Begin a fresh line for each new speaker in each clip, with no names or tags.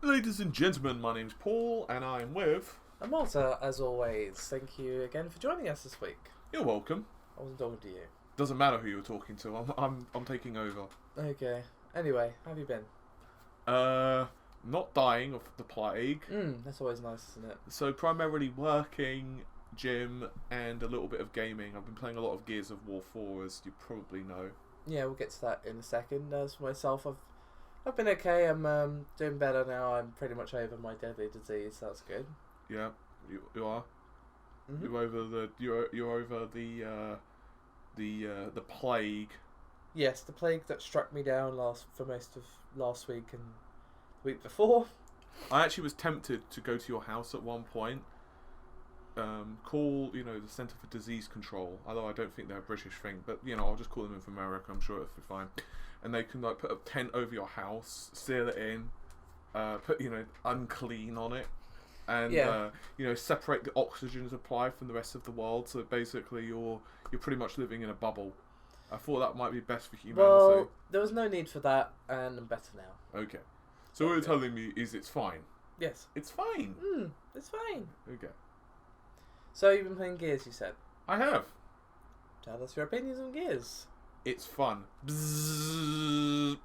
Ladies and gentlemen, my name's Paul, and I'm with...
Amata, as always. Thank you again for joining us this week.
You're welcome.
I wasn't talking to you.
Doesn't matter who you're talking to. I'm taking over.
Okay. Anyway, how have you been?
Not dying of the plague.
That's always nice, isn't it?
So primarily working, gym, and a little bit of gaming. I've been playing a lot of Gears of War 4, as you probably know.
Yeah, we'll get to that in a second. As for myself, I've been okay. I'm doing better now. I'm pretty much over my deadly disease. So that's good.
Yeah, you are.
Mm-hmm.
You're over the plague.
Yes, the plague that struck me down for most of last week and the week before.
I actually was tempted to go to your house at one point. Call the Centre for Disease Control, although I don't think they're a British thing, but I'll just call them in from America. I'm sure it'll be fine. And they can put a tent over your house, seal it in, put unclean on it, and separate the oxygen supply from the rest of the world. So basically, you're pretty much living in a bubble. I thought that might be best for humanity.
Well, there was no need for that, and I'm better now.
Okay. So what you're telling me is it's fine.
Yes.
It's fine.
It's fine.
Okay.
So you've been playing Gears, you said?
I have.
Tell us your opinions on Gears.
It's fun. Bzzz.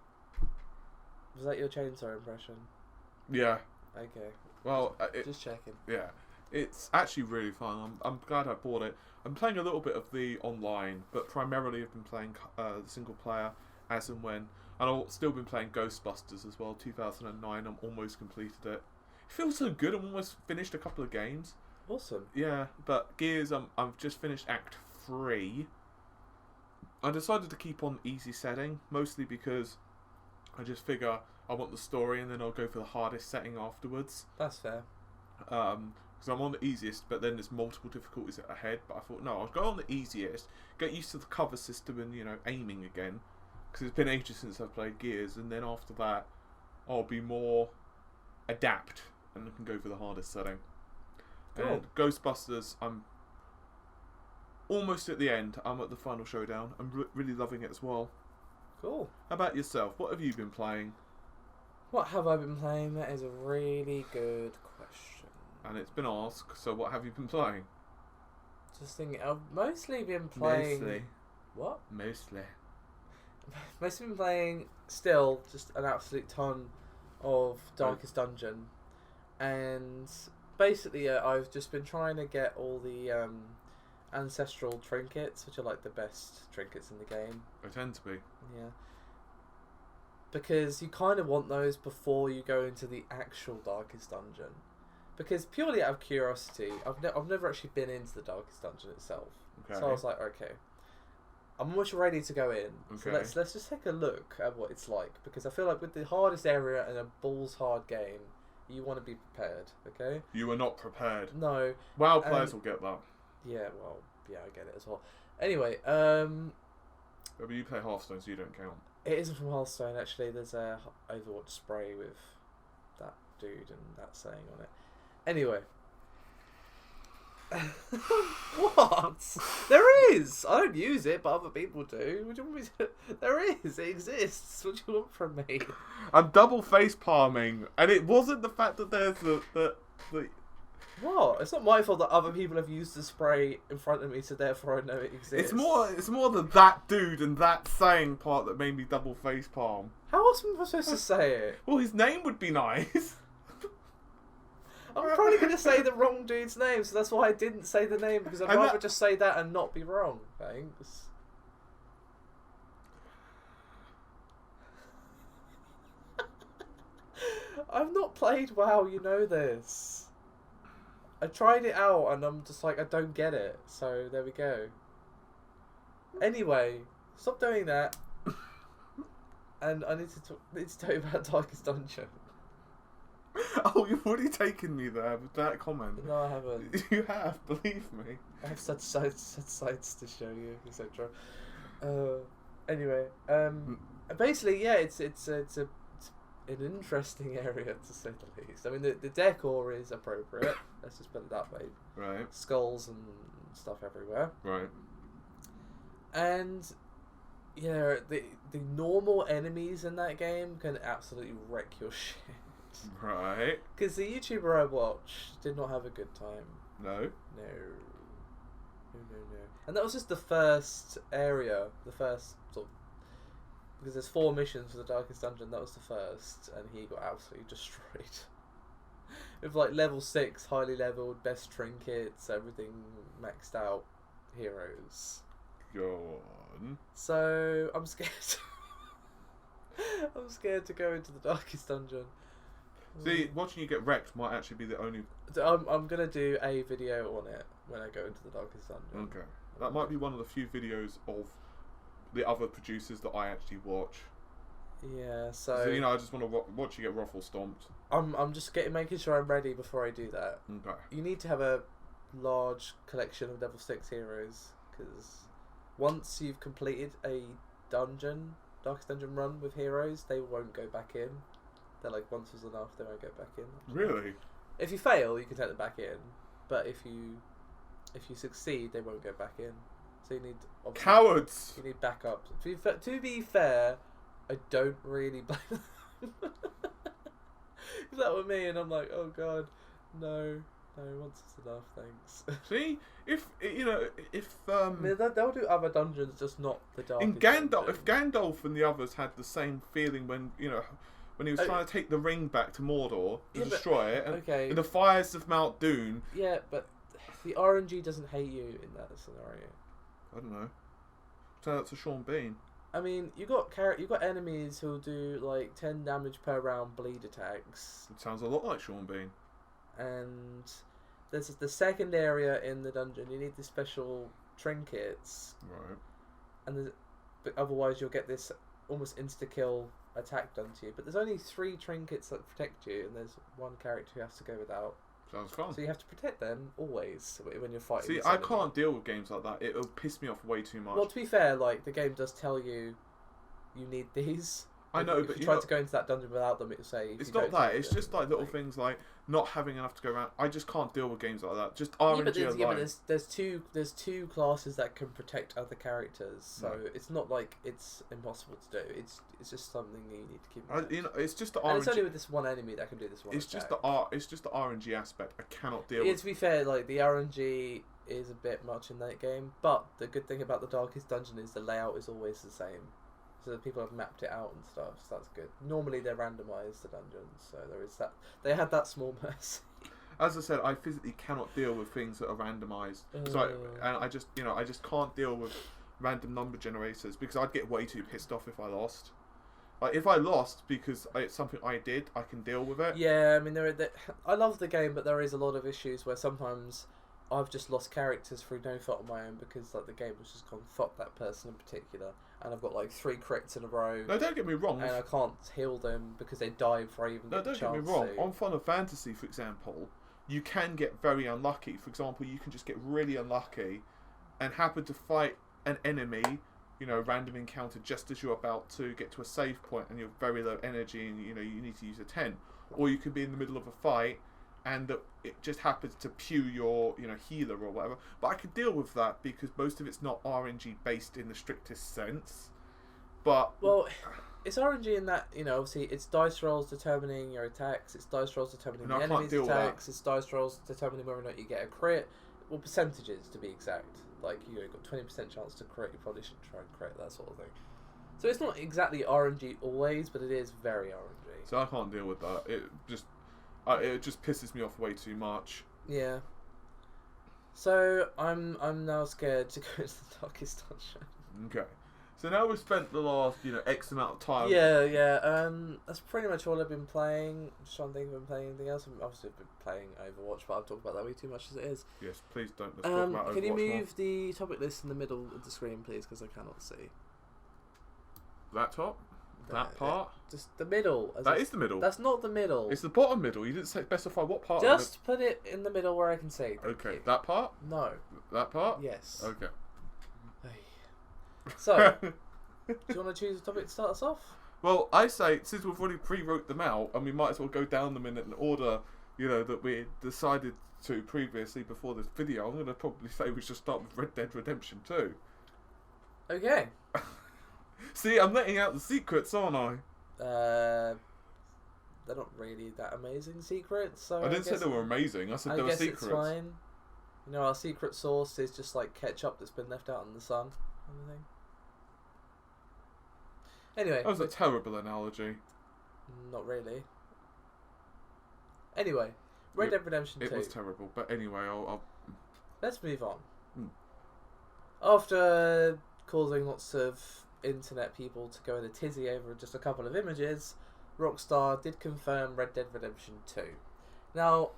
Was that your chainsaw impression?
Yeah.
Okay.
Well,
just checking.
Yeah. It's actually really fun. I'm glad I bought it. I'm playing a little bit of the online, but primarily I've been playing the single player as and when. And I've still been playing Ghostbusters as well, 2009. I'm almost completed it. It feels so good. I'm almost finished a couple of games.
Awesome.
Yeah, but Gears, I've just finished Act 3. I decided to keep on easy setting, mostly because I just figure I want the story and then I'll go for the hardest setting afterwards.
That's fair.
Because I'm on the easiest, but then there's multiple difficulties ahead. But I thought, no, I'll go on the easiest, get used to the cover system and, aiming again. Because it's been ages since I've played Gears, and then after that, I'll be more adapt and I can go for the hardest setting.
Cool.
And Ghostbusters, I'm almost at the end. I'm at the final showdown. I'm really loving it as well.
Cool.
How about yourself? What have you been playing?
What have I been playing? That is a really good question.
And it's been asked, so what have you been playing?
Just thinking, I've mostly been playing...
Mostly.
What?
Mostly.
Mostly been playing, still, just an absolute ton of Darkest Dungeon. And basically, I've just been trying to get all the ancestral trinkets, which are like the best trinkets in the game.
They tend to be.
Yeah. Because you kind of want those before you go into the actual Darkest Dungeon. Because purely out of curiosity, I've never actually been into the Darkest Dungeon itself.
Okay.
So I was like, okay, I'm almost ready to go in.
Okay.
So let's just take a look at what it's like. Because I feel like with the hardest area in a balls hard game, you want to be prepared, okay?
You were not prepared.
No.
WoW players will get that.
Yeah, well, yeah, I get it as well. Anyway,
But you play Hearthstone, so you don't count.
it isn't from Hearthstone, actually. There's a Overwatch spray with that dude and that saying on it. Anyway. What? There is! I don't use it, but other people do. What do you want me to... There is! It exists! What do you want from me?
I'm double face palming, and it wasn't the fact that there's the
What? It's not my fault that other people have used the spray in front of me, so therefore I know it exists.
It's more the that dude and that saying part that made me double face palm.
How else am I supposed to say it?
Well, his name would be nice.
I'm probably going to say the wrong dude's name, so that's why I didn't say the name, because I'd
And
rather just say that and not be wrong. Thanks. I've not played WoW, you know this. I tried it out and I'm just like, I don't get it. So there we go. Anyway, stop doing that. And I need to tell you about Darkest Dungeon.
Oh, you've already taken me there with that comment.
No, I haven't.
You have, believe me.
I have such sites to show you, etc. Anyway, basically, yeah, it's an interesting area to say the least. I mean, the decor is appropriate. Let's just put it that way.
Right.
Skulls and stuff everywhere.
Right.
And yeah, the normal enemies in that game can absolutely wreck your shit.
Right.
Because the YouTuber I watched did not have a good time.
No.
No. And that was just the first area, the first sort of, because there's 4 missions for the Darkest Dungeon. That was the first, and he got absolutely destroyed. With like level 6, highly leveled, best trinkets, everything maxed out heroes.
Go on.
So I'm scared. I'm scared to go into the Darkest Dungeon.
See, watching you get wrecked might actually be the only...
I'm gonna do a video on it when I go into the Darkest Dungeon.
Okay. That might be one of the few videos of the other producers that I actually watch.
Yeah, so
you know, I just want to watch you get ruffle stomped.
I'm just making sure I'm ready before I do that.
Okay.
You need to have a large collection of level 6 heroes, because once you've completed a Darkest Dungeon run with heroes, they won't go back in. They're like, once was enough, they won't go back in.
Really?
If you fail, you can take them back in, but if you succeed, they won't go back in. So you need
cowards.
You need backups. To be fair, I don't really blame them. If that were me, and I'm like, oh god, no, once is enough, thanks.
See, if
I mean, they'll do other dungeons, just not the Darkest
Gandalf,
Dungeon.
if Gandalf and the others had the same feeling when when he was trying to take the ring back to Mordor to destroy it, and
okay,
in the fires of Mount Doom.
Yeah, but the RNG doesn't hate you in that scenario.
I don't know. Turn out to Sean Bean.
I mean, you got enemies who'll do like 10 damage per round bleed attacks.
It sounds a lot like Sean Bean.
And there's the second area in the dungeon. You need the special trinkets.
Right.
And but otherwise you'll get this almost insta-kill attack done to you. But there's only 3 trinkets that protect you, and there's 1 character who has to go without.
Sounds fun.
So you have to protect them always when you're fighting.
See, I can't deal with games like that. It'll piss me off way too much.
Well, to be fair, like the game does tell you need these.
I know,
if
but
you try to go into that dungeon without them, it'll say.
It's not that. It's just like little things like not having enough to go around. I just can't deal with games like that. Just RNG alone.
But there's two classes that can protect other characters, so it's not like it's impossible to do. It's just something that you need to keep in mind.
It's just the RNG.
And it's only with this one enemy that can do this one.
It's just the RNG aspect. I cannot deal with.
To be fair, like the RNG is a bit much in that game, but the good thing about the Darkest Dungeon is the layout is always the same. So people have mapped it out and stuff, so that's good. Normally they're randomised, the dungeons, so there is that. They had that small mercy.
As I said, I physically cannot deal with things that are randomised. And I just can't deal with random number generators because I'd get way too pissed off if I lost. Like if I lost because it's something I did, I can deal with it.
Yeah, I mean I love the game, but there is a lot of issues where sometimes I've just lost characters through no fault of my own because like the game has just gone fuck that person in particular, and I've got like 3 crits in a row.
No, don't get me wrong.
And I can't heal them because they die before I even get the chance.
No, don't get me wrong. On Final Fantasy, for example, you can get very unlucky. For example, you can just get really unlucky and happen to fight an enemy, random encounter just as you're about to get to a save point and you're very low energy and you need to use a 10. Or you could be in the middle of a fight and it just happens to pew your healer or whatever. But I could deal with that because most of it's not RNG based in the strictest sense. But
it's RNG in that obviously it's dice rolls determining your attacks, it's dice rolls determining the enemy's attacks, it's dice rolls determining whether or not you get a crit. Well, percentages to be exact. Like you've got 20% chance to crit, you probably should try and crit, that sort of thing. So it's not exactly RNG always, but it is very RNG.
So I can't deal with that. It just pisses me off way too much.
Yeah. So I'm now scared to go to the Darkest Dungeon.
Okay. So now we've spent the last X amount of time.
Yeah. That's pretty much all I've been playing. I'm just trying to think if I've been playing anything else. I've obviously been playing Overwatch, but I've talked about that way too much as it is.
Yes, please don't. Let's talk about Overwatch.
Can you move the topic list in the middle of the screen, please, because I cannot see.
That top? That part?
Just the middle.
That is the middle.
That's not the middle.
It's the bottom middle. You didn't specify what part.
Just put it in the middle where I can see.
Okay, that part?
No.
That part?
Yes.
Okay.
So, do you want to choose a topic to start us off?
Well, I say, since we've already pre-wrote them out, and we might as well go down them in an order, that we decided to previously before this video, I'm going to probably say we should start with Red Dead Redemption 2.
Okay.
See, I'm letting out the secrets, aren't I?
they're not really that amazing secrets. So
I didn't say they were amazing. I said they were secrets.
It's fine. You know, our secret sauce is just like ketchup that's been left out in the sun. Kind of thing. Anyway,
that was a terrible analogy. Not
really. Anyway, Red Dead Redemption 2.
It was terrible, but anyway, I'll...
Let's move on. After causing lots of internet people to go in a tizzy over just a couple of images, Rockstar did confirm Red Dead Redemption 2. Now,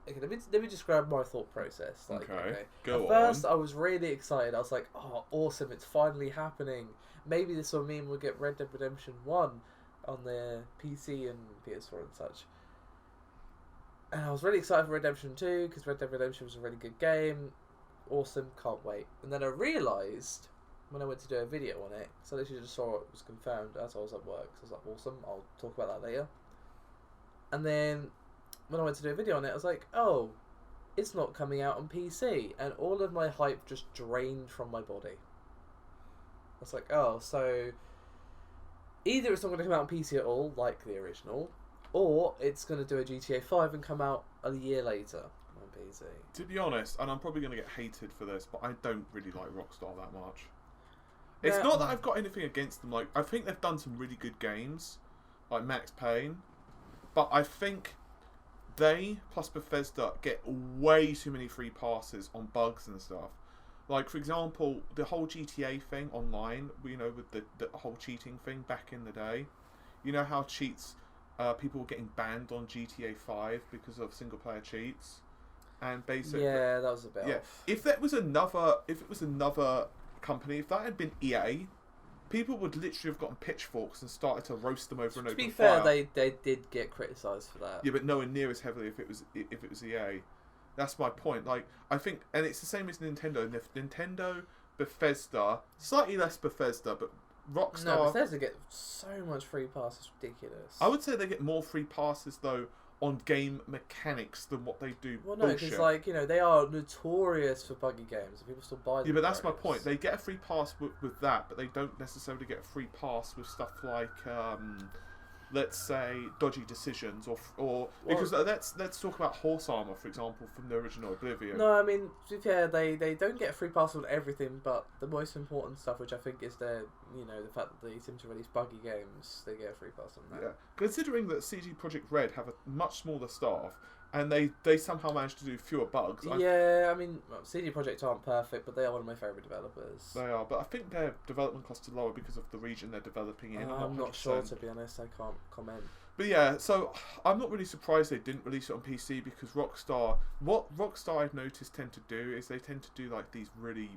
okay, let me describe my thought process.
Go
At first, I was really excited. I was like, "Oh, awesome! It's finally happening. Maybe this will mean we'll get Red Dead Redemption 1 on the PC and PS4 and such." And I was really excited for Redemption 2 because Red Dead Redemption was a really good game. Awesome, can't wait. And then I realised when I went to do a video on it, so I literally just saw it was confirmed as I was at work. So I was like, awesome, I'll talk about that later. And then when I went to do a video on it, I was like, oh, it's not coming out on PC. And all of my hype just drained from my body. I was like, oh, so either it's not going to come out on PC at all, like the original, or it's going to do a GTA 5 and come out a year later on PC.
To be honest, and I'm probably going to get hated for this, but I don't really like Rockstar that much. It's not that I've got anything against them. Like, I think they've done some really good games, like Max Payne, but I think they plus Bethesda get way too many free passes on bugs and stuff. Like, for example, the whole GTA thing online, you know, with the whole cheating thing back in the day. You know how people were getting banned on GTA 5 because of single player cheats, and basically,
yeah, that was a bit off.
If it was another company, if that had been EA, people would literally have gotten pitchforks and started to roast them over an open fire.
To be fair, they did get criticised for that.
Yeah, but nowhere near as heavily if it was EA. That's my point. Like, I think, and it's the same as Nintendo. Nintendo, Bethesda, slightly less Bethesda, but Rockstar.
No, Bethesda get so much free pass. It's ridiculous.
I would say they get more free passes though on game mechanics than what they do.
Well, no, because like, you know, they are notorious for buggy games, and people still buy them.
Yeah, but that's my point. They get a free pass with that, but they don't necessarily get a free pass with stuff like, let's say, dodgy decisions, or because let's talk about Horse Armor, for example, from the original Oblivion.
No, I mean, to be fair, they don't get a free pass on everything, but the most important stuff, which I think is the fact that they seem to release buggy games, they get a free pass on that.
Yeah, considering that CD Projekt Red have a much smaller staff, and they somehow managed to do fewer bugs.
Yeah, I mean, CD Projekt aren't perfect, but they are one of my favourite developers.
They are, but I think their development costs are lower because of the region they're developing in.
I'm not sure, to be honest. I can't comment.
But yeah, so I'm not really surprised they didn't release it on PC because what Rockstar I've noticed tend to do is they tend to do like these really...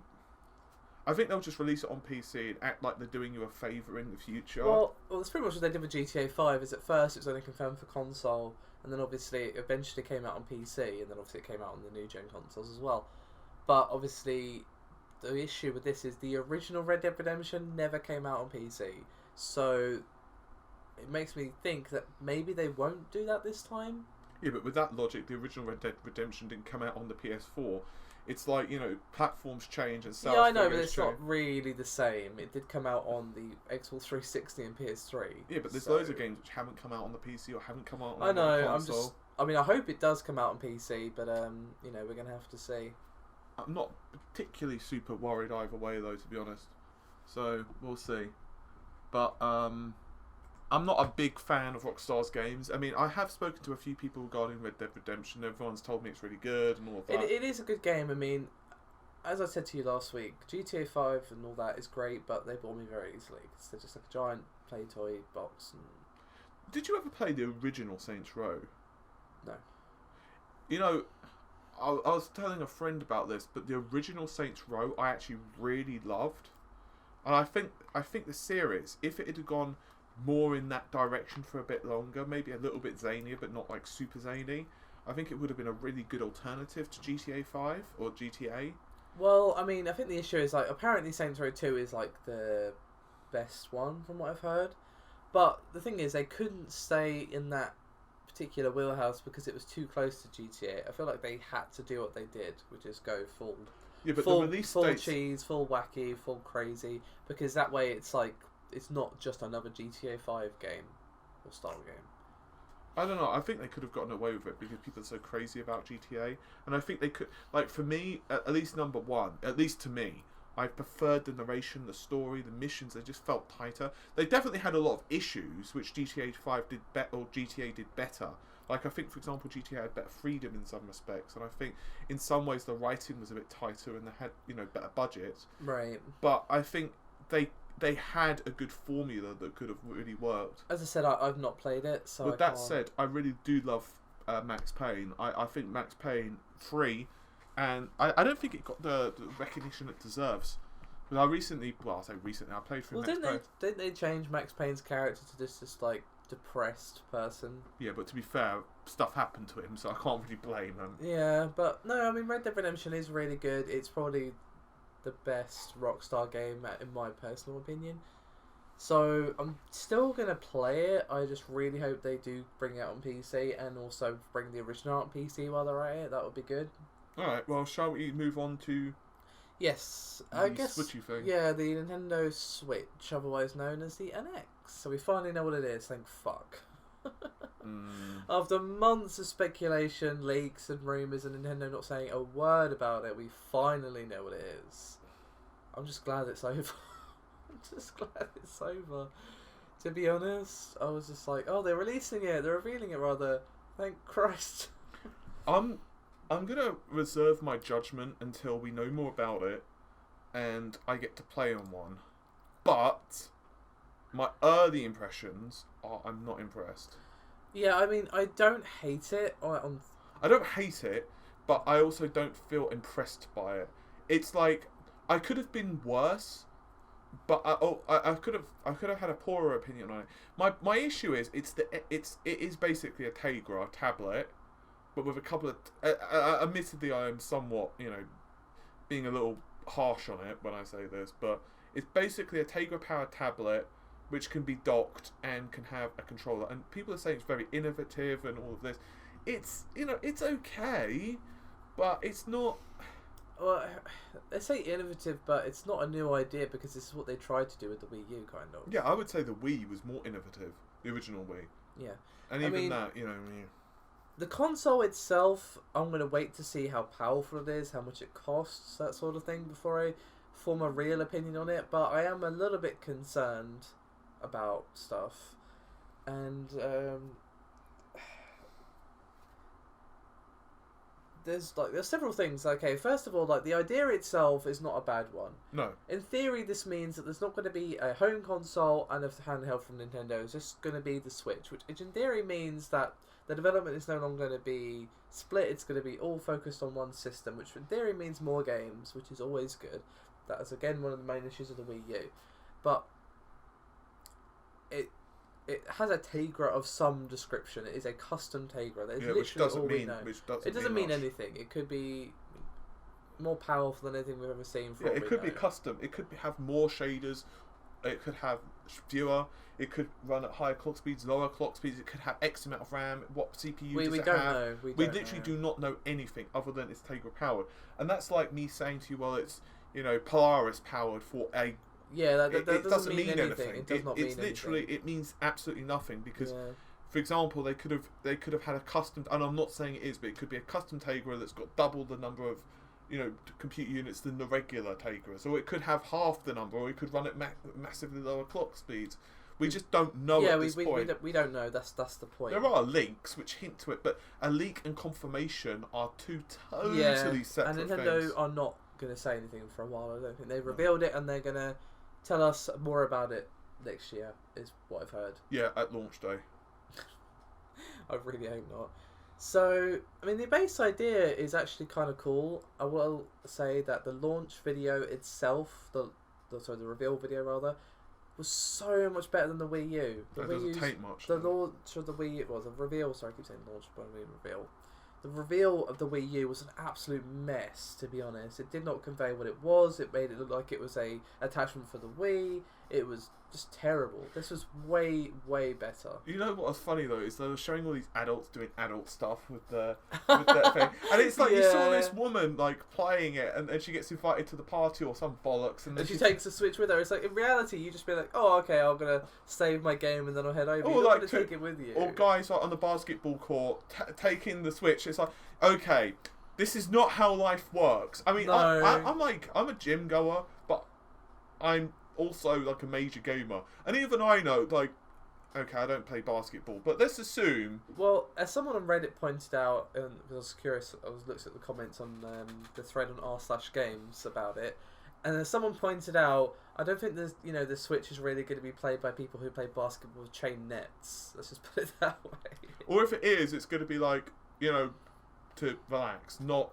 I think they'll just release it on PC and act like they're doing you a favour in the future.
Well, that's pretty much what they did with GTA 5, is at first it was only confirmed for console, and then obviously it eventually came out on PC, and then obviously it came out on the new gen consoles as well. But obviously the issue with this is the original Red Dead Redemption never came out on PC, so it makes me think that maybe they won't do that this time.
Yeah, but with that logic, the original Red Dead Redemption didn't come out on the PS4. It's like, you know, platforms change and sales.
Yeah, I know, but it's not really the same. It did come out on the Xbox 360 and PS3.
Yeah, but there's loads of games which haven't come out on the PC or haven't come out on
I know,
the console.
I mean, I hope it does come out on PC, but, you know, we're going to have to see.
I'm not particularly super worried either way, though, to be honest. So, we'll see. But, I'm not a big fan of Rockstar's games. I mean, I have spoken to a few people regarding Red Dead Redemption. Everyone's told me it's really good and all of that.
It is a good game. I mean, as I said to you last week, GTA 5 and all that is great, but they bore me very easily. Because they're just like a giant play toy box. And...
Did you ever play the original Saints Row?
No.
You know, I was telling a friend about this, but the original Saints Row I actually really loved. And I think the series, if it had gone more in that direction for a bit longer, maybe a little bit zanier but not like super zany, I think it would have been a really good alternative to GTA 5 or GTA.
Well, I mean, I think the issue is like apparently Saints Row 2 is like the best one from what I've heard, but the thing is they couldn't stay in that particular wheelhouse because it was too close to GTA. I feel like they had to do what they did, which is go full the release full dates... cheese, full wacky, full crazy, because that way it's like it's not just another GTA 5 game or style game.
I don't know. I think they could have gotten away with it because people are so crazy about GTA, and I think they could. Like for me, at least number one, at least to me, I preferred the narration, the story, the missions. They just felt tighter. They definitely had a lot of issues, which GTA 5 did better, or GTA did better. Like I think, for example, GTA had better freedom in some respects, and I think in some ways the writing was a bit tighter, and they had better budgets.
Right.
But I think they had a good formula that could have really worked.
As I said, I've not played it, so.
With that said, I really do love Max Payne. I think Max Payne 3, and I don't think it got the recognition it deserves. But I played through Max Payne.
Didn't they change Max Payne's character to this like depressed person?
Yeah, but to be fair, stuff happened to him, so I can't really blame him.
Yeah, but no, I mean Red Dead Redemption is really good. It's probably the best Rockstar game in my personal opinion. So I'm still gonna play it. I just really hope they do bring it out on PC and also bring the original out on PC while they're at it. That would be good.
All right. Well, shall we move on to?
Yes, I guess.
Switchy thing.
Yeah, the Nintendo Switch, otherwise known as the NX. So we finally know what it is. Thank fuck. After months of speculation, leaks, and rumours, and Nintendo not saying a word about it, we finally know what it is. I'm just glad it's over. I'm just glad it's over. To be honest, I was just like, oh, they're releasing it. They're revealing it, rather. Thank Christ.
I'm gonna reserve my judgment until we know more about it, and I get to play on one. But my early impressions are I'm not impressed.
Yeah, I mean, I don't hate it.
I don't hate it, but I also don't feel impressed by it. It's like I could have been worse, but I could have had a poorer opinion on it. My issue is it is basically a Tegra tablet, but with a couple of admittedly I am somewhat being a little harsh on it when I say this, but it's basically a Tegra powered tablet which can be docked and can have a controller, and people are saying it's very innovative and all of this. It's it's okay, but it's not.
Well, they say innovative, but it's not a new idea because this is what they tried to do with the Wii U, kind of.
Yeah, I would say the Wii was more innovative, the original Wii.
Yeah,
and even that,
the console itself, I'm going to wait to see how powerful it is, how much it costs, that sort of thing, before I form a real opinion on it. But I am a little bit concerned about stuff, and there's several things. Okay, first of all, the idea itself is not a bad one.
No.
In theory, this means that there's not going to be a home console and a handheld from Nintendo. It's just going to be the Switch, which in theory means that the development is no longer going to be split. It's going to be all focused on one system, which in theory means more games, which is always good. That is again one of the main issues of the Wii U, but it has a Tegra of some description. It is a custom Tegra. That is literally all we know. It doesn't mean anything. It could be more powerful than anything we've ever seen.
Yeah, it could be custom. It could have more shaders. It could have fewer. It could run at higher clock speeds, lower clock speeds. It could have X amount of RAM. What CPU does it have? We literally do not know anything other than it's Tegra powered. And that's like me saying to you, well, it's Polaris powered for a.
Yeah, that doesn't mean anything. It does not mean anything. It's literally,
it means absolutely nothing because, for example, they could have had a custom, and I'm not saying it is, but it could be a custom Tegra that's got double the number of, compute units than the regular Tegra. So it could have half the number, or it could run at massively lower clock speeds. We just don't know at this point.
We don't know. That's the point.
There are leaks which hint to it, but a leak and confirmation are two totally separate
things. And Nintendo
things.
are not going to say anything for a while. I don't think they've revealed it, and they're going to tell us more about it next year, is what I've heard.
Yeah, at launch day.
I really hope not. So, I mean, the base idea is actually kind of cool. I will say that the launch video itself, the reveal video rather, was so much better than the Wii U.
That doesn't take much.
The launch of the Wii U, the reveal, sorry, I keep saying launch, but I mean reveal. The reveal of the Wii U was an absolute mess, to be honest. It did not convey what it was. It made it look like it was a attachment for the Wii. it was just terrible. This was way, way better.
You know what was funny though is they were showing all these adults doing adult stuff with the with that thing, and it's like you saw this woman like playing it, and she gets invited to the party or some bollocks, and then
she takes the Switch with her. It's like in reality, you just be like, oh, okay, I'm gonna save my game and then I'll head over. You're not gonna take it with you.
Or guys like on the basketball court taking the Switch. It's like, okay, this is not how life works. I mean, I'm a gym goer, but I'm also like a major gamer, and even I know, like, okay, I don't play basketball, but let's assume.
Well, as someone on Reddit pointed out, and I was curious, I was looked at the comments on the thread on r/games about it, and as someone pointed out, I don't think there's, the Switch is really going to be played by people who play basketball with chain nets. Let's just put it that way.
Or if it is, it's going to be like, to relax, not.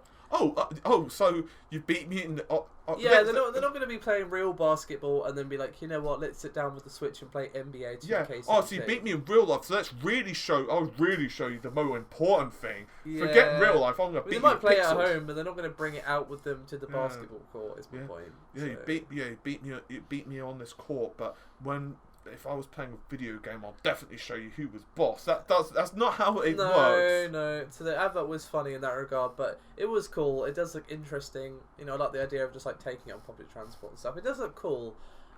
So you beat me in the.
Yeah, they're not going to be playing real basketball and then be like, you know what, let's sit down with the Switch and play NBA 2K17.
Yeah. Oh, so you beat me in real life, so let's really show. I'll really show you the more important thing. Yeah. Forget real life. I'm going to beat you.
They might play it at home, but they're not going to bring it out with them to the basketball court. Is my point.
Yeah, so. You beat me on this court, but if I was playing a video game, I'll definitely show you who was boss. That's not how it works.
No. So the advert was funny in that regard, but it was cool. It does look interesting. I like the idea of just like taking it on public transport and stuff. It does look cool.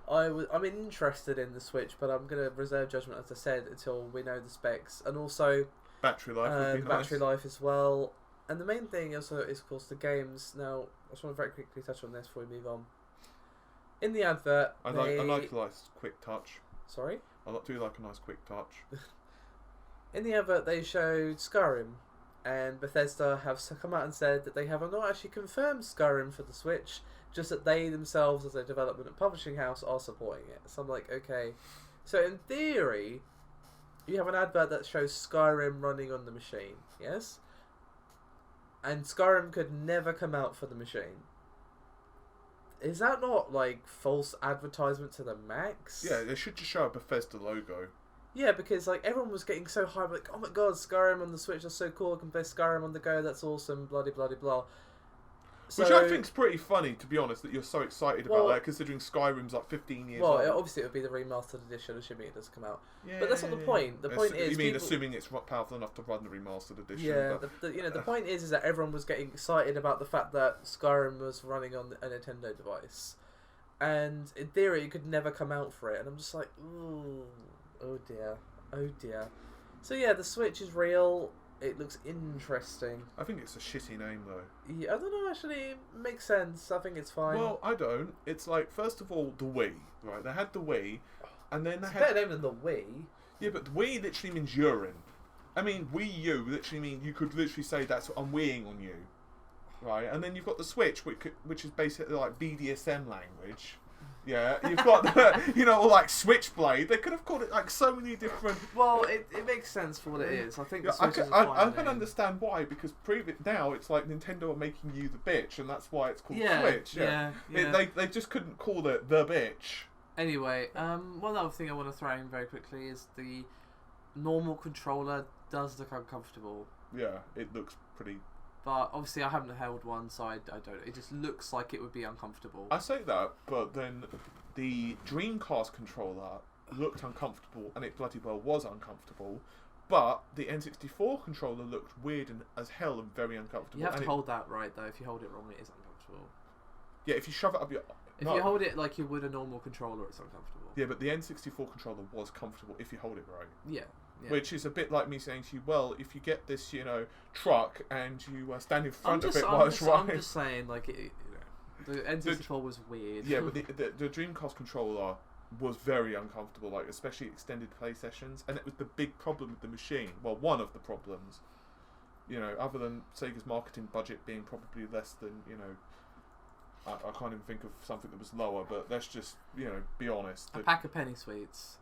I'm interested in the Switch, but I'm gonna reserve judgment, as I said, until we know the specs and also
battery life. Would be
battery life as well. And the main thing also is, of course, the games. Now, I just want to very quickly touch on this before we move on. In the advert,
I like a nice quick touch.
Sorry?
I do like a nice quick touch.
In the advert, they showed Skyrim, and Bethesda have come out and said that they have not actually confirmed Skyrim for the Switch, just that they themselves, as a development and publishing house, are supporting it. So I'm like, okay. So in theory, you have an advert that shows Skyrim running on the machine, yes? And Skyrim could never come out for the machine. Is that not, like, false advertisement to the max?
Yeah, they should just show a Bethesda logo.
Yeah, because, like, everyone was getting so hyped, like, oh my god, Skyrim on the Switch, that's so cool, I can play Skyrim on the go, that's awesome, bloody, bloody, blah. So,
which I think's pretty funny, to be honest, that you're so excited about that, considering Skyrim's, like, 15 years old.
Well, obviously it would be the remastered edition, assuming it does come out. Yeah, but that's not the point. The point is...
You mean assuming it's powerful enough to run the remastered edition?
Yeah, the point is that everyone was getting excited about the fact that Skyrim was running on a Nintendo device. And in theory, it could never come out for it. And I'm just like, ooh, oh dear. So yeah, the Switch is real. It looks interesting.
I think it's a shitty name, though.
Yeah, I don't know, actually, it makes sense. I think it's fine.
Well, I don't. It's like, first of all, the Wii, right? They had the Wii, and then they had...
It's a better name than the Wii.
Yeah, but the Wii literally means urine. I mean, Wii U literally mean, you could literally say that's, I'm weeing on you. Right? And then you've got the Switch, which is basically like BDSM language. Yeah, you've got the, or like Switchblade. They could have called it like so many different.
Well, it makes sense for what it is. I think the Switch
I can understand why, because now it's like Nintendo are making you the bitch, and that's why it's called Switch. Yeah. They just couldn't call it the bitch.
Anyway, one other thing I want to throw in very quickly is the normal controller does look uncomfortable.
Yeah, it looks pretty.
But obviously I haven't held one, so I don't. It just looks like it would be uncomfortable.
I say that, but then the Dreamcast controller looked uncomfortable, and it bloody well was uncomfortable. But the N64 controller looked weird as hell and very uncomfortable.
You have to hold that right, though. If you hold it wrong, it is uncomfortable.
Yeah, if you shove it up your...
If you hold it like you would a normal controller, it's uncomfortable.
Yeah, but the N64 controller was comfortable if you hold it right.
Yeah. Yeah.
Which is a bit like me saying to you, well, if you get this, truck and you stand in front of it while it's right.
I'm just saying, like, the N64 was weird.
Yeah, but the Dreamcast controller was very uncomfortable, like, especially extended play sessions, and it was the big problem with the machine. Well, one of the problems, other than Sega's marketing budget being probably less than, I can't even think of something that was lower, but let's just, be honest.
A pack of penny sweets.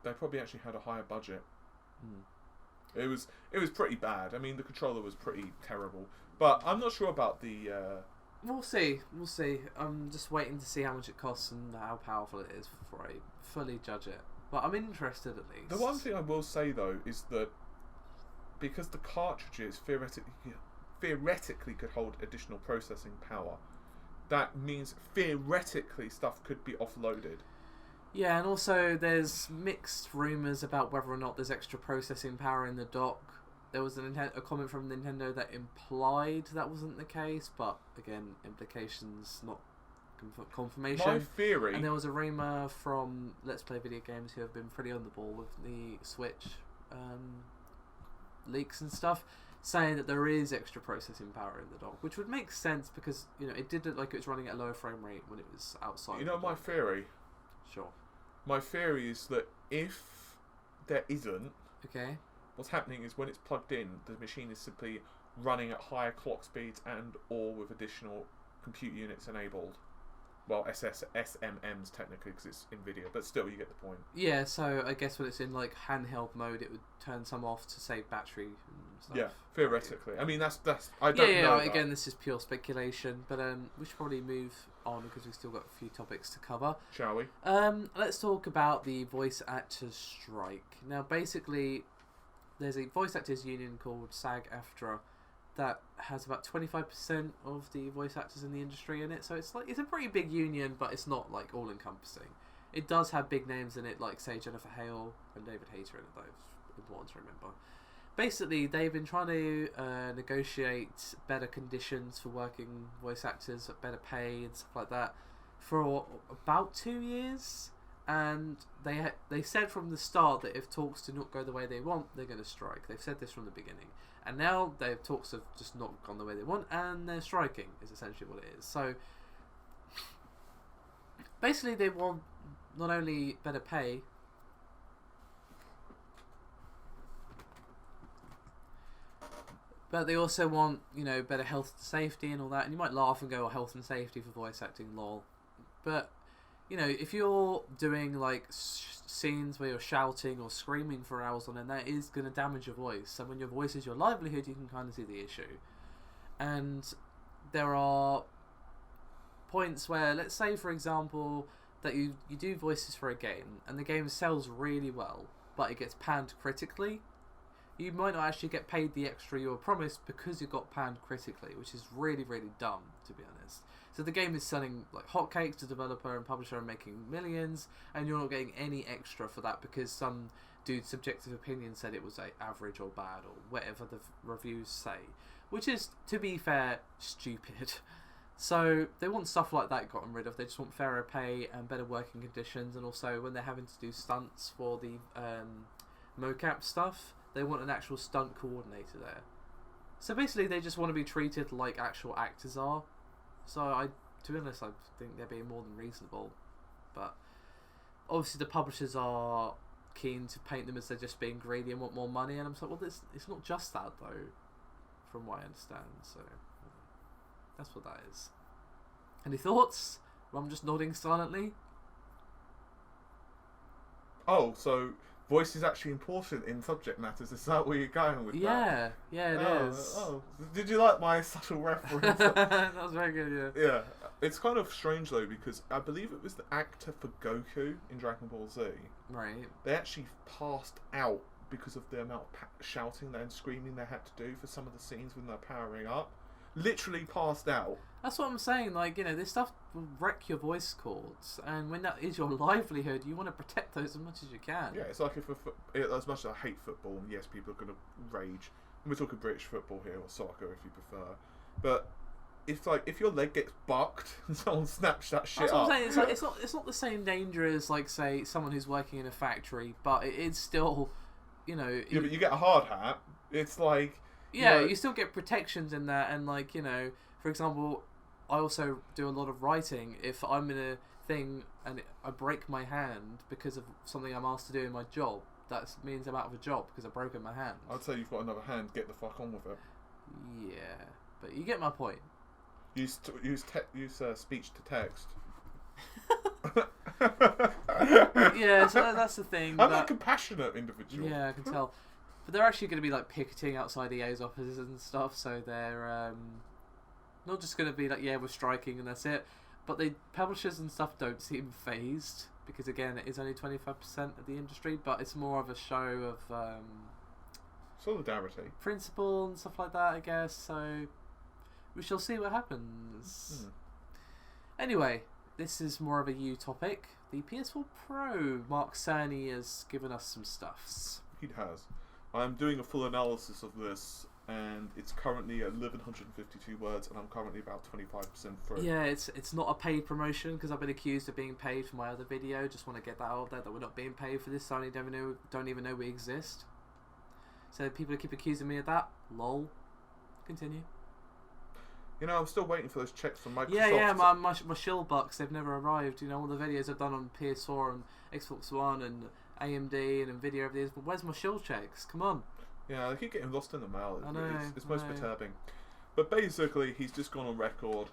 They probably actually had a higher budget. It was pretty bad. I mean, the controller was pretty terrible. But I'm not sure about the...
We'll see. I'm just waiting to see how much it costs and how powerful it is before I fully judge it. But I'm interested at least.
The one thing I will say, though, is that because the cartridges theoretically could hold additional processing power, that means theoretically stuff could be offloaded.
Yeah, and also there's mixed rumours about whether or not there's extra processing power in the dock. There was a comment from Nintendo that implied that wasn't the case, but again, implications, not confirmation.
My theory...
And there was a rumour from Let's Play Video Games who have been pretty on the ball with the Switch leaks and stuff, saying that there is extra processing power in the dock, which would make sense because, you know, it did look like it was running at a lower frame rate when it was outside.
You know my theory?
Sure.
My theory is that if there isn't...
Okay.
What's happening is when it's plugged in, the machine is simply running at higher clock speeds and or with additional compute units enabled. Well, SMMs technically because it's NVIDIA, but still you get the point.
Yeah, so I guess when it's in like handheld mode, it would turn some off to save battery and stuff.
Yeah, theoretically. I mean, that's I don't know.
Yeah, again, this is pure speculation, but we should probably move on because we've still got a few topics to cover.
Shall we?
Let's talk about the voice actors strike. Now, basically, there's a voice actors union called SAG-AFTRA that has about 25% of the voice actors in the industry in it, so it's a pretty big union, but it's not like all encompassing. It does have big names in it, like say Jennifer Hale and David Hayter in it, though. It's important to remember. Basically, they've been trying to negotiate better conditions for working voice actors, better pay and stuff like that, for about 2 years. And they said from the start that if talks do not go the way they want, they're going to strike. They've said this from the beginning. And now their talks have just not gone the way they want, and they're striking, is essentially what it is. So, basically they want not only better pay, but they also want, you know, better health and safety and all that. And you might laugh and go, oh, health and safety for voice acting, lol. But... you know, if you're doing like scenes where you're shouting or screaming for hours on end, that is going to damage your voice. And when your voice is your livelihood, you can kind of see the issue. And there are points where, let's say for example, that you do voices for a game and the game sells really well, but it gets panned critically. You might not actually get paid the extra you were promised because you got panned critically, which is really, really dumb, to be honest. So the game is selling like hotcakes to developer and publisher and making millions, and you're not getting any extra for that because some dude's subjective opinion said it was like average or bad or whatever the reviews say, which is, to be fair, stupid. So they want stuff like that gotten rid of. They just want fairer pay and better working conditions, and also when they're having to do stunts for the mocap stuff, they want an actual stunt coordinator there. So basically they just want to be treated like actual actors are. So to be honest, I think they're being more than reasonable. But obviously the publishers are keen to paint them as they're just being greedy and want more money, and I'm like, well, it's not just that though, from what I understand. So that's what that is. Any thoughts? Well, I'm just nodding silently.
Oh, so voice is actually important in subject matters. Is that where you're going with that?
Yeah, it is.
Oh, did you like my subtle reference?
That was very good, yeah.
Yeah, it's kind of strange though because I believe it was the actor for Goku in Dragon Ball Z.
Right.
They actually passed out because of the amount of shouting and screaming they had to do for some of the scenes when they're powering up. Literally passed out. That's
what I'm saying, like, you know, this stuff will wreck your voice cords, and when that is your livelihood, you want to protect those as much as you can.
Yeah, it's like as much as I hate football, and yes, people are going to rage, and we're talking British football here, or soccer if you prefer, but if your leg gets bucked and someone snaps that shit up...
That's what I'm saying, it's not the same danger as, like, say, someone who's working in a factory, but it is still, you know...
Yeah, but you get a hard hat, it's like...
Yeah, you still get protections in that, and like, you know, for example, I also do a lot of writing. If I'm in a thing and I break my hand because of something I'm asked to do in my job, that means I'm out of a job because I've broken my hand.
I'd say you've got another hand, get the fuck on with it.
Yeah, but you get my point.
Use speech to text.
Yeah, so that's the thing.
I'm a compassionate individual.
Yeah, I can tell. But they're actually going to be like picketing outside EA's offices and stuff, so they're not just going to be like, yeah, we're striking and that's it. But the publishers and stuff don't seem phased because, again, it is only 25% of the industry, but it's more of a show of
solidarity,
principle and stuff like that, I guess. So we shall see what happens. Anyway, this is more of a you topic. The PS4 Pro, Mark Cerny has given us some stuffs.
He has. I'm doing a full analysis of this, and it's currently at 1152 words, and I'm currently about 25% through.
Yeah, it's not a paid promotion because I've been accused of being paid for my other video. Just want to get that out there that we're not being paid for this. Sony don't even know we exist. So people keep accusing me of that. Lol. Continue.
You know, I'm still waiting for those checks from Microsoft.
Yeah, my shill bucks, they've never arrived. You know, all the videos I've done on PS4 and Xbox One and AMD and Nvidia, everything. But where's my shill checks? Come on.
Yeah, they keep getting lost in the mail.
I know,
It's most perturbing. But basically, he's just gone on record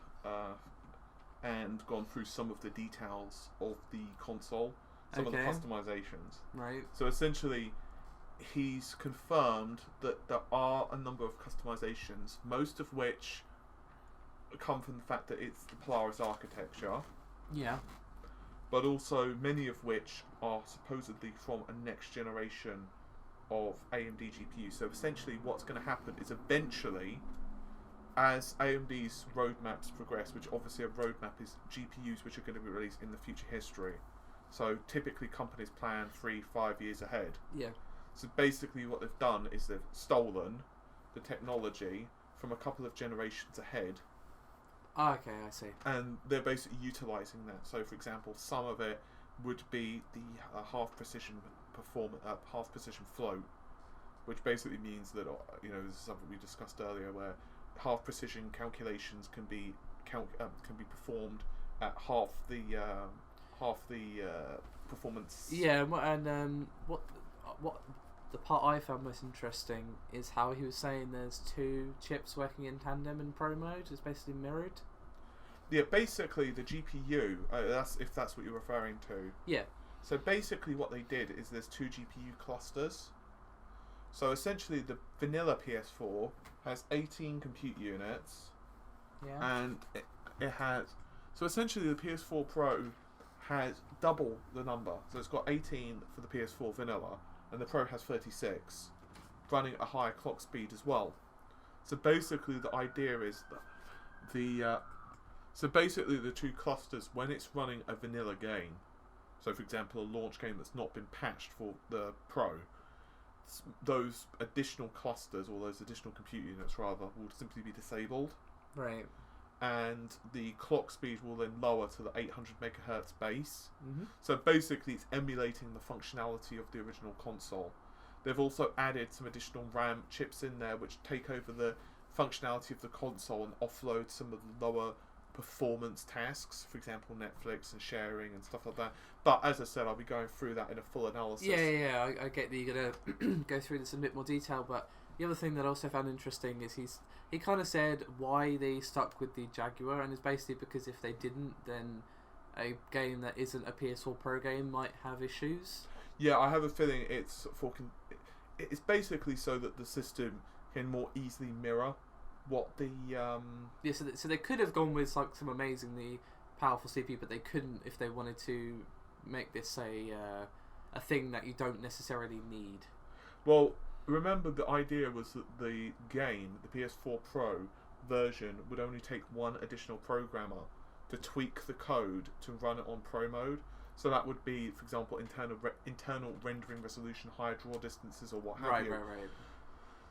and gone through some of the details of the console, some of the customizations.
Right.
So essentially, he's confirmed that there are a number of customizations, most of which come from the fact that it's the Polaris architecture.
Yeah.
But also many of which are supposedly from a next generation of AMD GPU. So essentially what's going to happen is eventually, as AMD's roadmaps progress, which obviously a roadmap is GPUs which are going to be released in the future history. So typically companies plan 3-5 years ahead.
Yeah.
So basically what they've done is they've stolen the technology from a couple of generations ahead.
Oh, okay, I see.
And they're basically utilising that. So for example, some of it would be the half precision float, which basically means that this is something we discussed earlier, where half precision calculations can be performed at half the performance.
Yeah, and what the part I found most interesting is how he was saying there's two chips working in tandem in Pro mode. It's basically mirrored.
Yeah, basically the GPU. If that's what you're referring to.
Yeah.
So basically what they did is there's two GPU clusters. So essentially the vanilla PS4 has 18 compute units.
Yeah.
And it has... So essentially the PS4 Pro has double the number. So it's got 18 for the PS4 vanilla, and the Pro has 36, running at a higher clock speed as well. So basically the idea is that the two clusters, when it's running a vanilla game, so for example a launch game that's not been patched for the Pro, those additional clusters, or those additional compute units rather, will simply be disabled.
Right.
And the clock speed will then lower to the 800 megahertz base.
Mm-hmm.
So basically it's emulating the functionality of the original console. They've also added some additional RAM chips in there which take over the functionality of the console and offload some of the lower performance tasks, for example Netflix and sharing and stuff like that. But as I said, I'll be going through that in a full analysis.
Yeah. I get that you're going to go through this in a bit more detail, but the other thing that I also found interesting is he kind of said why they stuck with the Jaguar, and it's basically because if they didn't, then a game that isn't a PS4 Pro game might have issues.
Yeah, I have a feeling it's it's basically so that the system can more easily mirror what the
yeah. So they could have gone with like some amazingly powerful CPU, but they couldn't if they wanted to make this a thing that you don't necessarily need.
Well, remember the idea was that the game, the PS4 Pro version, would only take one additional programmer to tweak the code to run it on Pro mode. So that would be, for example, internal rendering resolution, higher draw distances, or what have you.
Right.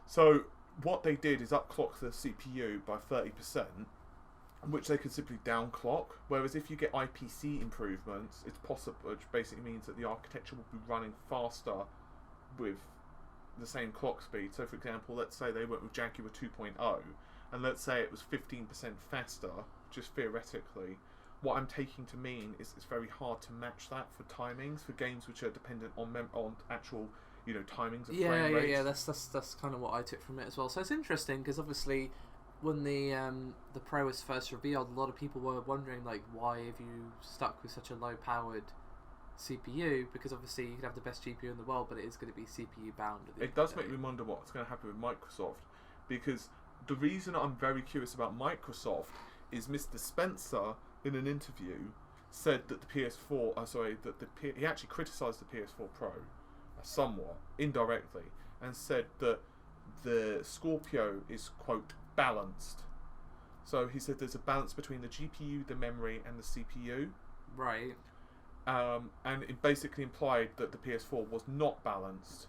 So what they did is upclock the CPU by 30%, which they could simply downclock. Whereas if you get IPC improvements, it's possible, which basically means that the architecture will be running faster with the same clock speed. So for example, let's say they went with Jaguar 2.0, and let's say it was 15% faster, just theoretically. What I'm taking to mean is it's very hard to match that for timings for games which are dependent on actual timings of frame rates.
Yeah. That's kind of what I took from it as well. So it's interesting because obviously when the Pro was first revealed, a lot of people were wondering like, why have you stuck with such a low powered CPU? Because obviously you could have the best GPU in the world, but it is going to be CPU bound.
It does make me wonder what's going to happen with Microsoft, because the reason I'm very curious about Microsoft is Mr. Spencer in an interview said that the PS4, he actually criticised the PS4 Pro somewhat indirectly, and said that the Scorpio is, quote, balanced. So he said there's a balance between the GPU, the memory, and the CPU.
Right.
And it basically implied that the PS4 was not balanced.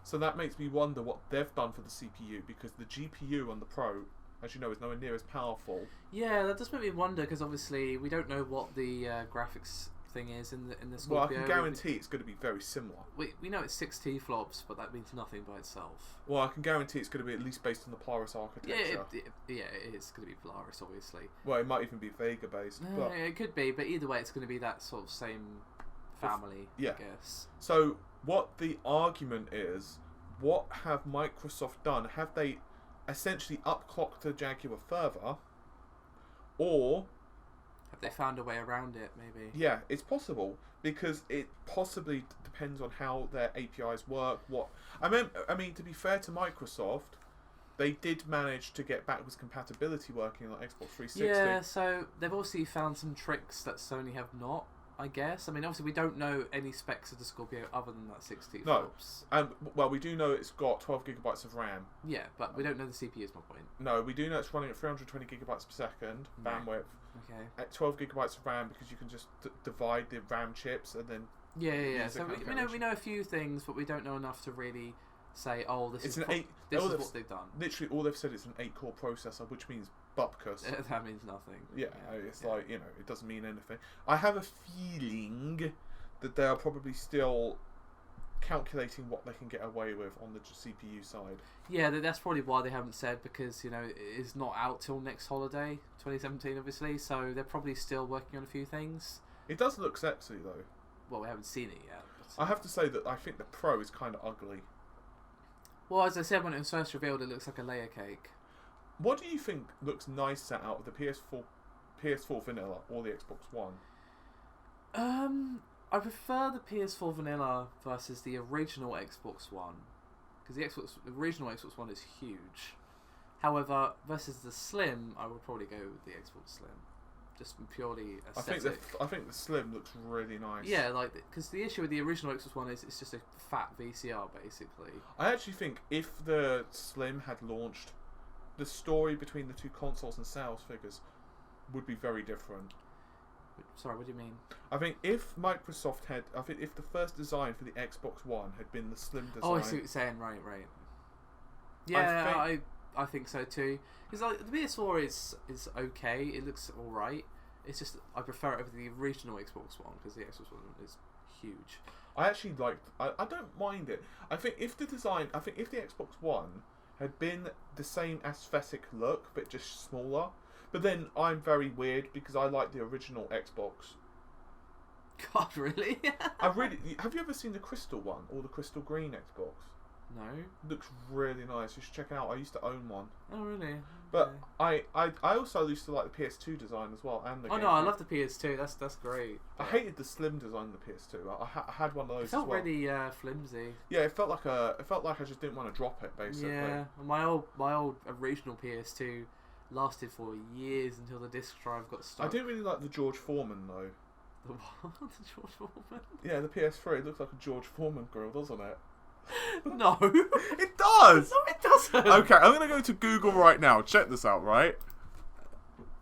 So that makes me wonder what they've done for the CPU, because the GPU on the Pro, as you know, is nowhere near as powerful.
Yeah, that does make me wonder, because obviously we don't know what the graphics thing is in the Scorpio.
Well, I can guarantee it's going to be very similar.
We know it's 6 T-flops, but that means nothing by itself.
Well, I can guarantee it's going to be at least based on the Polaris architecture.
Yeah, it is going to be Polaris, obviously.
Well, it might even be Vega based. But
it could be, but either way, it's going to be that sort of same family, I guess.
So, what the argument is, what have Microsoft done? Have they essentially upclocked the Jaguar further? Or
have they found a way around it, maybe?
Yeah, it's possible, because it possibly depends on how their APIs work. I mean, to be fair to Microsoft, they did manage to get backwards compatibility working on Xbox 360.
Yeah, so they've obviously found some tricks that Sony have not, I guess. I mean, obviously we don't know any specs of the Scorpio other than that 60 flops.
Well, we do know it's got 12 gigabytes of RAM.
Yeah, but we don't know the CPU is my point.
No, we do know it's running at 320 gigabytes per second bandwidth.
Okay.
At 12 gigabytes of RAM, because you can just divide the RAM chips and then...
Yeah. So we know a few things, but we don't know enough to really say, oh, this is what they've done.
Literally, all they've said is an 8-core processor, which means bupkis.
That means nothing.
Yeah, it's like, you know, it doesn't mean anything. I have a feeling that they are probably still calculating what they can get away with on the CPU side.
Yeah, that's probably why they haven't said, because, you know, it's not out till next holiday, 2017, obviously, so they're probably still working on a few things.
It does look sexy, though.
Well, we haven't seen it yet.
I have to say that I think the Pro is kind of ugly.
Well, as I said when it was first revealed, it looks like a layer cake.
What do you think looks nicer out of the PS4 vanilla or the Xbox One?
I prefer the PS4 vanilla versus the original Xbox One, because the original Xbox One is huge. However, versus the Slim, I would probably go with the Xbox Slim, just purely aesthetic.
I think the Slim looks really nice.
Yeah, like, because the issue with the original Xbox One is it's just a fat VCR basically.
I actually think if the Slim had launched, the story between the two consoles and sales figures would be very different.
Sorry, what do you mean?
I think if if the first design for the Xbox One had been the Slim design...
Oh, I see what you're saying, right. Yeah, I think so too. Because like, the PS4 is okay, it looks alright. It's just, I prefer it over the original Xbox One, because the Xbox One is huge.
I actually I don't mind it. I think if the Xbox One had been the same aesthetic look, but just smaller... But then I'm very weird, because I like the original Xbox.
God, really?
Have you ever seen the Crystal one, or the Crystal Green Xbox?
No.
It looks really nice. You should check it out. I used to own one.
Oh, really?
But okay. I also used to like the PS2 design as well, and the
no, I love the PS2. That's great.
I hated the slim design of the PS2. I had one of those.
It felt
as well.
really flimsy.
Yeah, it felt like I just didn't want to drop it, basically.
Yeah, my old original PS2 lasted for years until the disc drive got stuck.
I didn't really like the George Foreman though.
The what? The George Foreman?
Yeah, the PS3. It looks like a George Foreman grill, doesn't it?
No,
it does.
No, it doesn't.
Okay, I'm gonna go to Google right now. Check this out, right?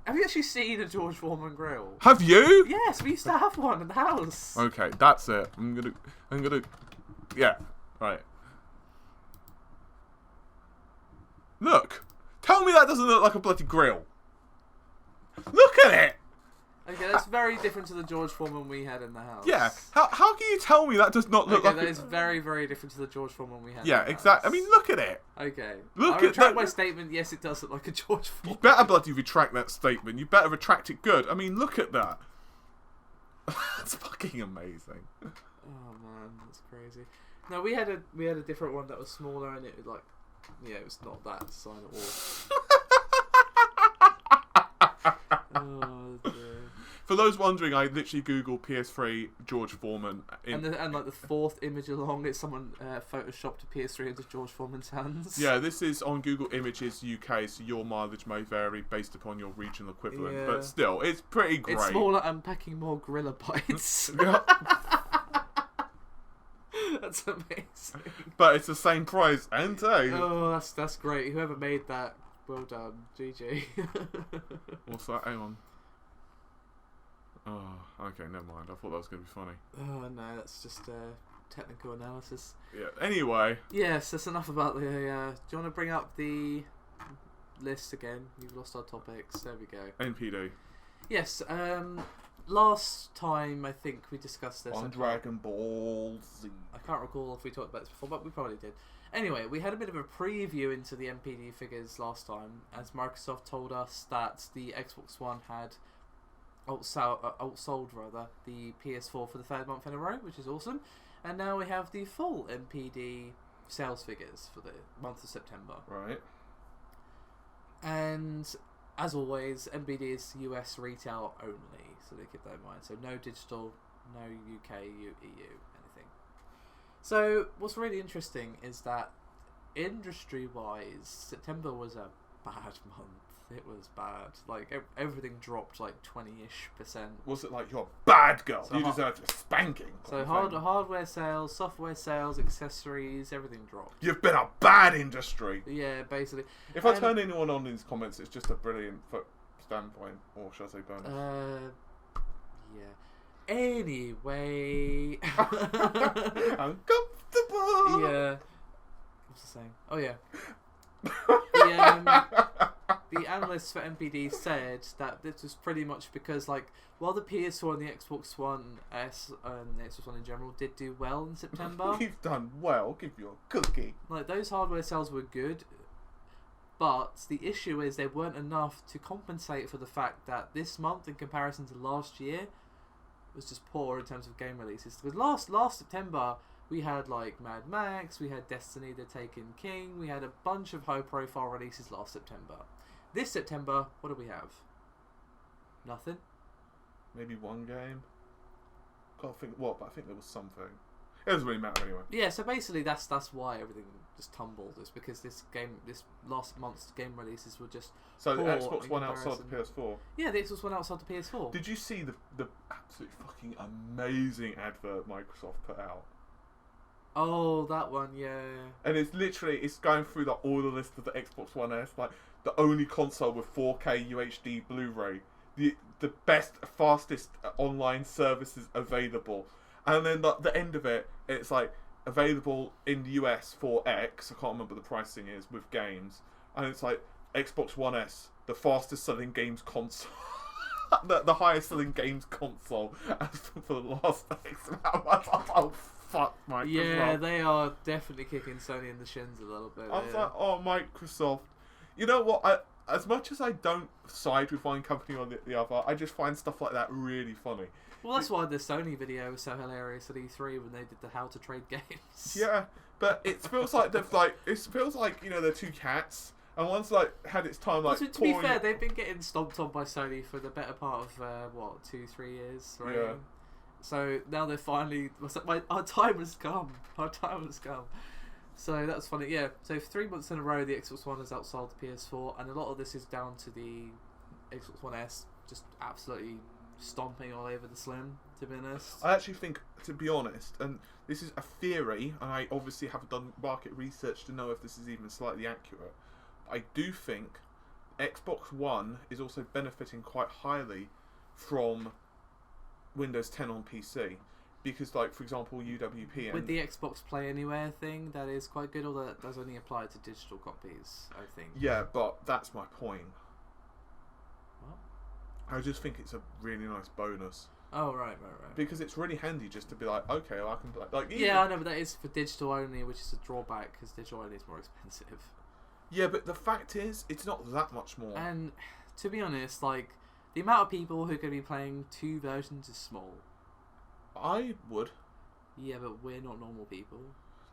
Have you actually seen a George Foreman grill?
Have you?
Yes, we used to have one in the house.
Okay, that's it. I'm gonna. Yeah, right. Look. Tell me that doesn't look like a bloody grill. Look at it.
Okay, that's very different to the George Foreman we had in the house.
Yeah. How can you tell me that does not look like?
That is very, very different to the George Foreman we had.
Yeah,
in the
exactly.
house.
I mean, look at it.
Okay.
Look
I retract my statement. Yes, it does look like a George Foreman.
You better bloody retract that statement. You better retract it good. I mean, look at that. It's fucking amazing.
Oh man, that's crazy. No, we had a different one that was smaller, and it was like, yeah, it was not that design at all. Oh dear.
For those wondering, I literally Googled PS3 George Foreman.
And like the fourth image along, it's someone photoshopped a PS3 into George Foreman's hands.
Yeah, this is on Google Images UK, so your mileage may vary based upon your regional equivalent.
Yeah.
But still, it's pretty great.
It's smaller and packing more Gorilla Bites. That's amazing.
But it's the same price and taste.
Oh, that's great. Whoever made that, Well done, GG.
What's that? Hang on. Oh, okay, never mind. I thought that was going to be funny.
Oh no, that's just technical analysis.
Yeah. Anyway.
Yes, that's enough about the. Do you want to bring up the list again? You've lost our topics. There we go.
NPD.
Yes. Last time I think we discussed this
On Dragon Ball Z.
I can't recall if we talked about this before, but we probably did. Anyway, we had a bit of a preview into the NPD figures last time, as Microsoft told us that the Xbox One had outsold the PS4 for the third month in a row, which is awesome. And now we have the full NPD sales figures for the month of September.
Right.
And as always, NPD is US retail only, so they keep that in mind. So no digital, no UK, EU, anything. So what's really interesting is that industry-wise, September was a bad month. It was bad. Like everything dropped like 20-ish%.
Was it like you're a bad girl?
So
you deserve a spanking.
So hardware sales, software sales, accessories, everything dropped.
You've been a bad industry.
Yeah, basically.
If I turn anyone on in these comments, it's just a brilliant standpoint, or should I say bonus?
Yeah. Anyway.
Uncomfortable.
Yeah. What's the saying? Oh yeah. The analysts for NPD said that this was pretty much because, like, while the PS4 and the Xbox One S and the Xbox One in general did do well in September,
You've done well. Give you a cookie.
like those hardware sales were good, but the issue is they weren't enough to compensate for the fact that this month, in comparison to last year, was just poor in terms of game releases. Because last September we had like Mad Max, we had Destiny: The Taken King, we had a bunch of high-profile releases last September. This September, what do we have? Nothing.
Maybe one game. Can't think what, but I think there was something. It doesn't really matter anyway.
Yeah, so basically that's why everything just tumbled. Is because this last month's game releases were just
so the
poor
Xbox
in
One outside the
comparison.
PS4.
Yeah, the Xbox One outside the PS4.
Did you see the absolutely fucking amazing advert Microsoft put out?
Oh, that one, yeah.
And it's going through the order list of the Xbox One S, like the only console with 4K UHD Blu-ray, the best, fastest online services available, and then the end of it, it's like available in the US for X. I can't remember the pricing is with games, and it's like Xbox One S, the fastest selling games console. the highest selling games console for the last X amount of months. Oh, fuck Microsoft.
Yeah, they are definitely kicking Sony in the shins a little bit.
I was like, oh, Microsoft. You know what? As much as I don't side with one company or the other, I just find stuff like that really funny.
Well, that's why the Sony video was so hilarious at E3 when they did the how to trade games.
Yeah, but it feels like they're two cats, and one's like had its time like.
Also, to be fair, they've been getting stomped on by Sony for the better part of 2-3 years, right?
Yeah.
So now they're finally. Our time has come. Our time has come. So that's funny. Yeah. So for 3 months in a row, the Xbox One has outsold the PS4, and a lot of this is down to the Xbox One S just absolutely stomping all over the Slim. To be honest,
I actually think, to be honest, and this is a theory, and I obviously haven't done market research to know if this is even slightly accurate. I do think Xbox One is also benefiting quite highly from Windows 10 on PC. Because, like, for example, UWP... And
with the Xbox Play Anywhere thing, that is quite good, although that does only apply to digital copies, I think.
Yeah, but that's my point.
What?
I just think it's a really nice bonus.
Oh, right.
Because it's really handy just to be like, okay, well, I can...
Yeah, I know, but that is for digital only, which is a drawback, because digital only is more expensive.
Yeah, but the fact is, it's not that much more.
And, to be honest, like, the amount of people who are going to be playing two versions is small.
I would.
Yeah, but we're not normal people.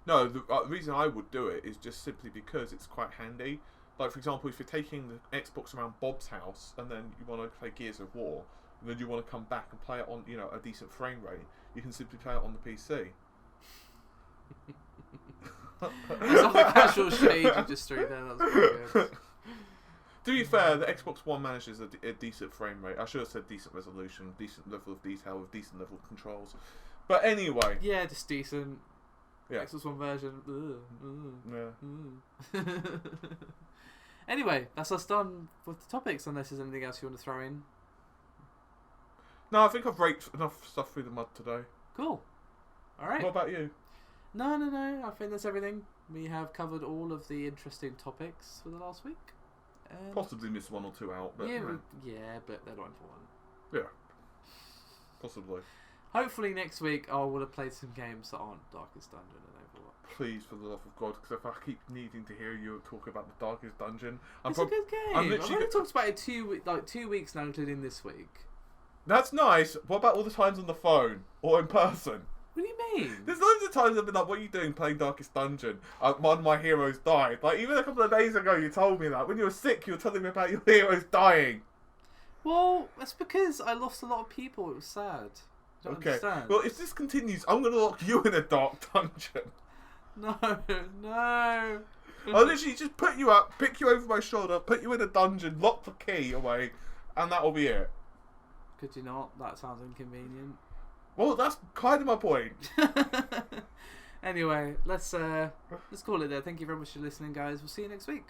No, the reason I would do it is just simply because it's quite handy. Like, for example, if you're taking the Xbox around Bob's house and then you want to play Gears of War, and then you want to come back and play it on, a decent frame rate, you can simply play it on the PC.
It's not the casual shade you just threw there. That's pretty good.
To be fair, the Xbox One manages a decent frame rate. I should have said decent resolution, decent level of detail with decent level of controls. But anyway.
Yeah, just decent.
Yeah.
Xbox One version.
Yeah.
Anyway, that's us done with the topics, unless there's anything else you want to throw in.
No, I think I've raked enough stuff through the mud today.
Cool. Alright.
What about you?
No. I think that's everything. We have covered all of the interesting topics for the last week. And
Possibly missed one or two out, but
yeah, but they're not important.
yeah, possibly.
Hopefully next week I will have played some games that aren't Darkest Dungeon and Overwatch.
Please, for the love of God, because if I keep needing to hear you talk about the Darkest Dungeon,
It's a good game. I've only talked about it 2 weeks now, including this week.
That's nice. What about all the times on the phone or in person?
What do you mean?
There's loads of times I've been like, what are you doing playing Darkest Dungeon? One of my heroes died. Like, even a couple of days ago you told me that. When you were sick, you were telling me about your heroes dying.
Well, that's because I lost a lot of people. It was sad. I don't understand.
Well, if this continues, I'm going to lock you in a dark dungeon.
No.
I'll literally just put you up, pick you over my shoulder, put you in a dungeon, lock the key away, and that'll be it.
Could you not? That sounds inconvenient.
Well, that's kind of my point.
Anyway, let's call it there. Thank you very much for listening, guys. We'll see you next week.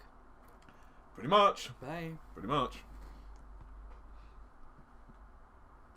Pretty much.
Bye.
Pretty much.